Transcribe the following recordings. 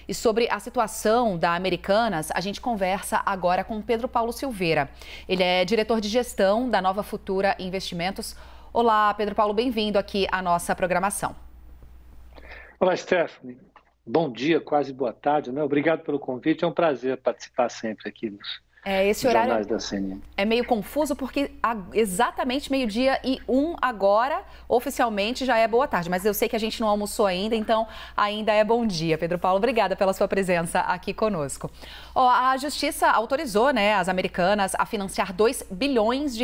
E sobre a situação da Americanas, a gente conversa agora com Pedro Paulo Silveira. Ele é diretor de gestão da Nova Futura Investimentos. Olá, Pedro Paulo, bem-vindo aqui à nossa programação. Olá, Stephanie. Bom dia, quase boa tarde, né? Obrigado pelo convite, é um prazer participar sempre aqui nos Esse horário jornais da CNN. É meio confuso porque exatamente 12h01 agora, oficialmente já é boa tarde, mas eu sei que a gente não almoçou ainda, então ainda é bom dia. Pedro Paulo, obrigada pela sua presença aqui conosco. A Justiça autorizou, as Americanas a financiar R$2 bilhões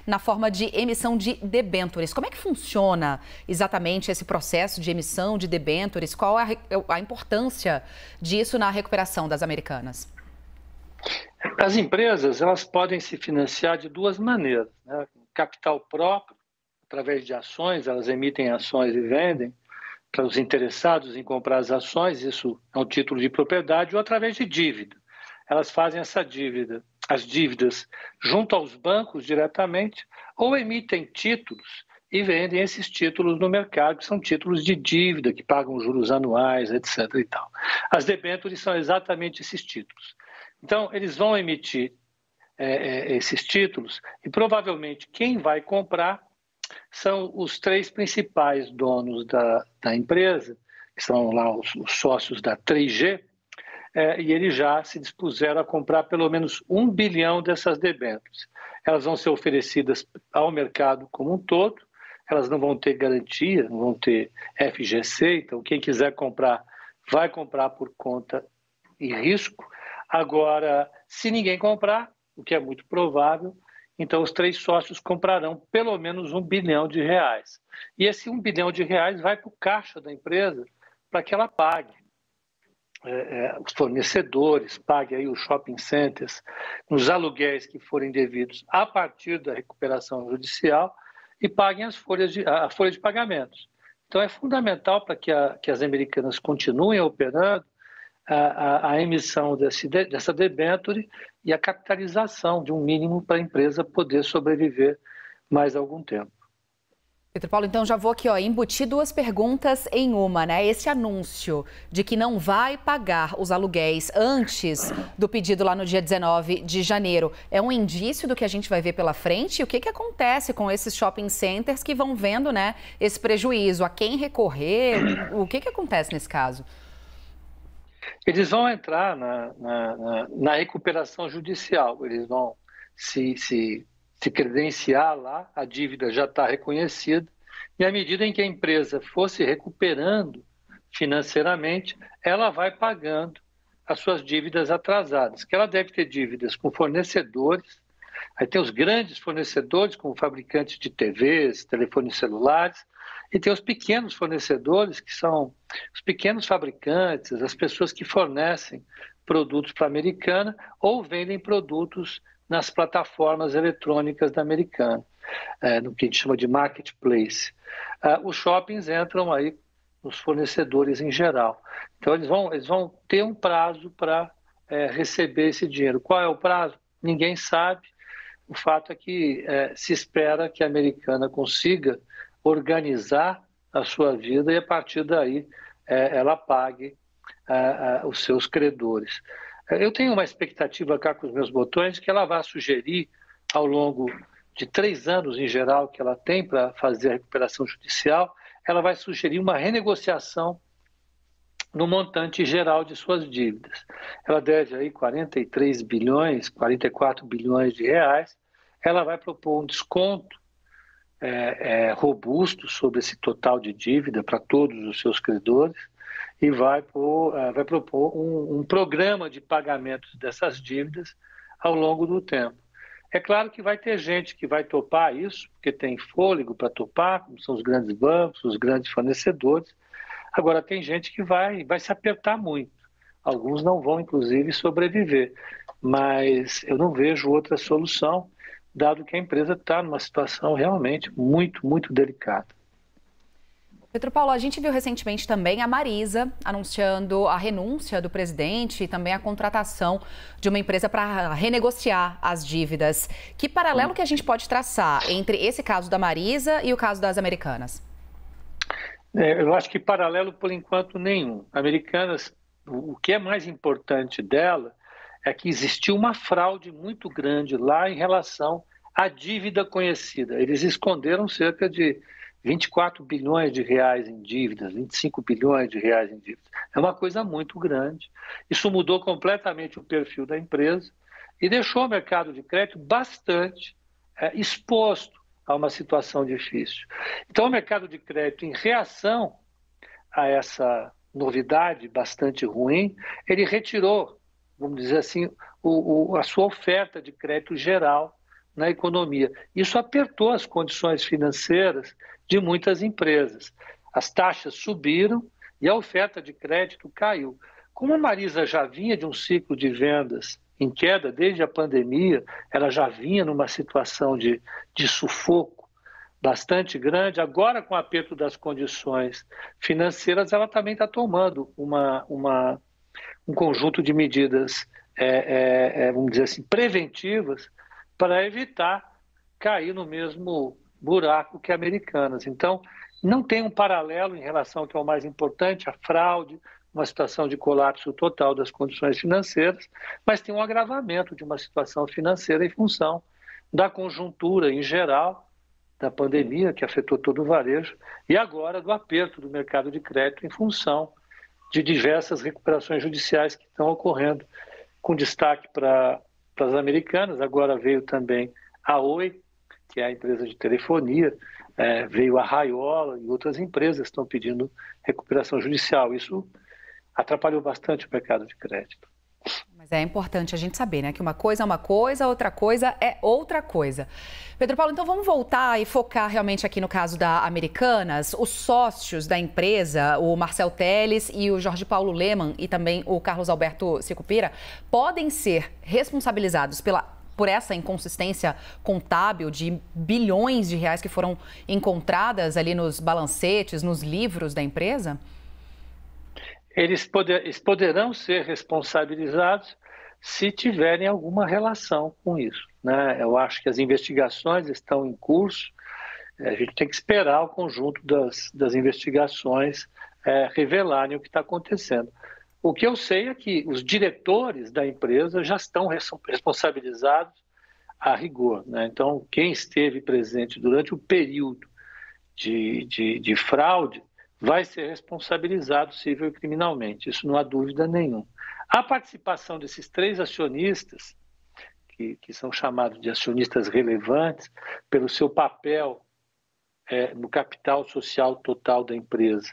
na forma de emissão de debêntures. Como é que funciona exatamente esse processo de emissão de debêntures? Qual é a importância disso na recuperação das Americanas? As empresas, elas podem se financiar de duas maneiras, né? Capital próprio, através de ações, elas emitem ações e vendem para os interessados em comprar as ações, isso é um título de propriedade, ou através de dívida. Elas fazem essa dívida, as dívidas junto aos bancos diretamente, ou emitem títulos e vendem esses títulos no mercado, que são títulos de dívida, que pagam juros anuais, etc. e tal. As debêntures são exatamente esses títulos. Então, eles vão emitir esses títulos e provavelmente quem vai comprar são os três principais donos da empresa, que são lá os sócios da 3G, e eles já se dispuseram a comprar pelo menos 1 bilhão dessas debêntures. Elas vão ser oferecidas ao mercado como um todo, elas não vão ter garantia, não vão ter FGC, então quem quiser comprar vai comprar por conta e risco. Agora, se ninguém comprar, o que é muito provável, então os três sócios comprarão pelo menos R$1 bilhão. E esse R$1 bilhão vai para o caixa da empresa para que ela pague os fornecedores, pague aí os shopping centers, nos aluguéis que forem devidos a partir da recuperação judicial e paguem a folha de pagamentos. Então é fundamental para que as Americanas continuem operando a emissão dessa debênture e a capitalização de um mínimo para a empresa poder sobreviver mais algum tempo. Pedro Paulo, então já vou aqui embutir duas perguntas em uma, Esse anúncio de que não vai pagar os aluguéis antes do pedido lá no dia 19 de janeiro é um indício do que a gente vai ver pela frente? E o que acontece com esses shopping centers que vão vendo, esse prejuízo? A quem recorrer? O que acontece nesse caso? Eles vão entrar na recuperação judicial, eles vão se credenciar lá, a dívida já está reconhecida, e à medida em que a empresa for se recuperando financeiramente, ela vai pagando as suas dívidas atrasadas, que ela deve ter dívidas com fornecedores, aí tem os grandes fornecedores, como fabricantes de TVs, telefones celulares, e tem os pequenos fornecedores, que são os pequenos fabricantes, as pessoas que fornecem produtos para a Americana ou vendem produtos nas plataformas eletrônicas da Americana, no que a gente chama de marketplace. Os shoppings entram aí nos fornecedores em geral. Então, eles vão ter um prazo para receber esse dinheiro. Qual é o prazo? Ninguém sabe. O fato é que se espera que a Americana consiga organizar a sua vida e, a partir daí, ela pague os seus credores. Eu tenho uma expectativa cá com os meus botões que ela vai sugerir, ao longo de 3 anos em geral que ela tem para fazer a recuperação judicial, ela vai sugerir uma renegociação no montante geral de suas dívidas. Ela deve aí 43 bilhões, 44 bilhões de reais, ela vai propor um desconto robusto sobre esse total de dívida para todos os seus credores e vai propor um programa de pagamentos dessas dívidas ao longo do tempo. É claro que vai ter gente que vai topar isso, porque tem fôlego para topar, como são os grandes bancos, os grandes fornecedores. Agora, tem gente que vai se apertar muito. Alguns não vão, inclusive, sobreviver. Mas eu não vejo outra solução, dado que a empresa está numa situação realmente muito, muito delicada. Pedro Paulo, a gente viu recentemente também a Marisa anunciando a renúncia do presidente e também a contratação de uma empresa para renegociar as dívidas. Que paralelo que a gente pode traçar entre esse caso da Marisa e o caso das Americanas? Eu acho que paralelo, por enquanto, nenhum. Americanas o que é mais importante dela é que existiu uma fraude muito grande lá em relação à dívida conhecida. Eles esconderam cerca de 24 bilhões de reais em dívidas, 25 bilhões de reais em dívidas. É uma coisa muito grande. Isso mudou completamente o perfil da empresa e deixou o mercado de crédito bastante exposto a uma situação difícil. Então, o mercado de crédito, em reação a essa novidade bastante ruim, ele retirou, vamos dizer assim, a sua oferta de crédito geral na economia. Isso apertou as condições financeiras de muitas empresas. As taxas subiram e a oferta de crédito caiu. Como a Marisa já vinha de um ciclo de vendas em queda desde a pandemia, ela já vinha numa situação de sufoco bastante grande, agora com o aperto das condições financeiras, ela também está tomando um conjunto de medidas, vamos dizer assim, preventivas para evitar cair no mesmo buraco que Americanas. Então, não tem um paralelo em relação ao que é o mais importante, a fraude, uma situação de colapso total das condições financeiras, mas tem um agravamento de uma situação financeira em função da conjuntura em geral, da pandemia que afetou todo o varejo, e agora do aperto do mercado de crédito em função de diversas recuperações judiciais que estão ocorrendo, com destaque para as Americanas. Agora veio também a Oi, que é a empresa de telefonia, veio a Raiola e outras empresas estão pedindo recuperação judicial. Isso atrapalhou bastante o mercado de crédito. Mas é importante a gente saber, né, que uma coisa é uma coisa, outra coisa é outra coisa. Pedro Paulo, então vamos voltar e focar realmente aqui no caso da Americanas. Os sócios da empresa, o Marcel Teles e o Jorge Paulo Lemann e também o Carlos Alberto Sicupira, podem ser responsabilizados por essa inconsistência contábil de bilhões de reais que foram encontradas ali nos balancetes, nos livros da empresa? Eles poderão ser responsabilizados se tiverem alguma relação com isso, né? Eu acho que as investigações estão em curso, a gente tem que esperar o conjunto das investigações revelarem o que está acontecendo. O que eu sei é que os diretores da empresa já estão responsabilizados a rigor, né? Então, quem esteve presente durante o período de fraude vai ser responsabilizado civil e criminalmente, isso não há dúvida nenhuma. A participação desses 3 acionistas, que são chamados de acionistas relevantes, pelo seu papel no capital social total da empresa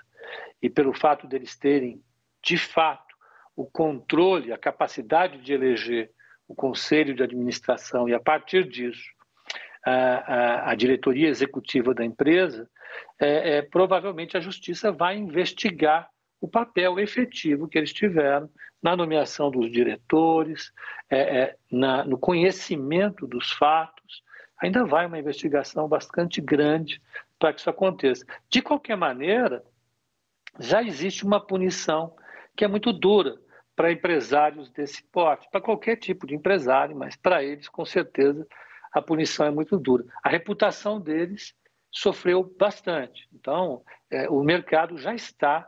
e pelo fato deles terem, de fato, o controle, a capacidade de eleger o conselho de administração e, a partir disso, a diretoria executiva da empresa, provavelmente a Justiça vai investigar o papel efetivo que eles tiveram na nomeação dos diretores, no conhecimento dos fatos. Ainda vai uma investigação bastante grande para que isso aconteça. De qualquer maneira, já existe uma punição que é muito dura para empresários desse porte, para qualquer tipo de empresário, mas para eles, com certeza, a punição é muito dura. A reputação deles sofreu bastante. Então, o mercado já está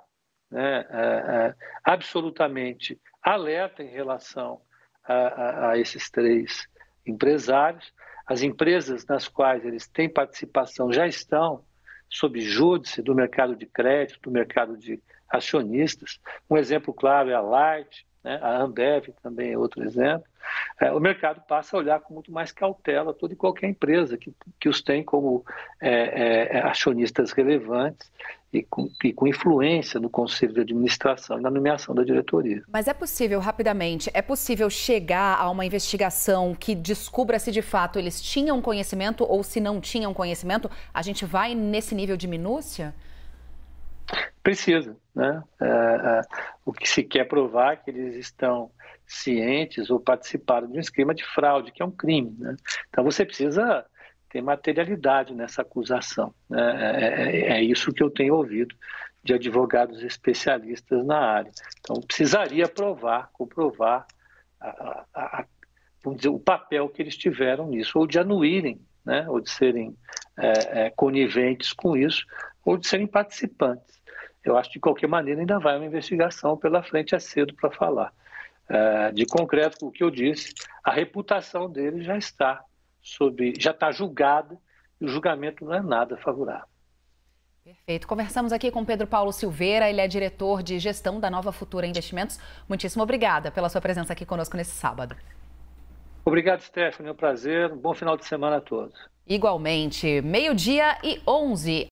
absolutamente alerta em relação a esses 3 empresários. As empresas nas quais eles têm participação já estão sob júdice do mercado de crédito, do mercado de acionistas. Um exemplo claro é a Light, né? A Ambev também é outro exemplo. O mercado passa a olhar com muito mais cautela toda e qualquer empresa que os tem como acionistas relevantes e com influência no conselho de administração e na nomeação da diretoria. Mas é possível, rapidamente, chegar a uma investigação que descubra se de fato eles tinham conhecimento ou se não tinham conhecimento? A gente vai nesse nível de minúcia? Precisa, né? O que se quer provar é que eles estão cientes ou participaram de um esquema de fraude, que é um crime, né? Então você precisa ter materialidade nessa acusação, né? É isso que eu tenho ouvido de advogados especialistas na área. Então precisaria comprovar vamos dizer, o papel que eles tiveram nisso, ou de anuírem, né? Ou de serem coniventes com isso, ou de serem participantes. eu acho que de qualquer maneira ainda vai uma investigação pela frente, é cedo para falar. De concreto, o que eu disse, a reputação dele já está julgada e o julgamento não é nada favorável. Perfeito. Conversamos aqui com Pedro Paulo Silveira, ele é diretor de gestão da Nova Futura Investimentos. Muitíssimo obrigada pela sua presença aqui conosco nesse sábado. Obrigado, Stephanie. É um prazer. Um bom final de semana a todos. Igualmente, 12:11.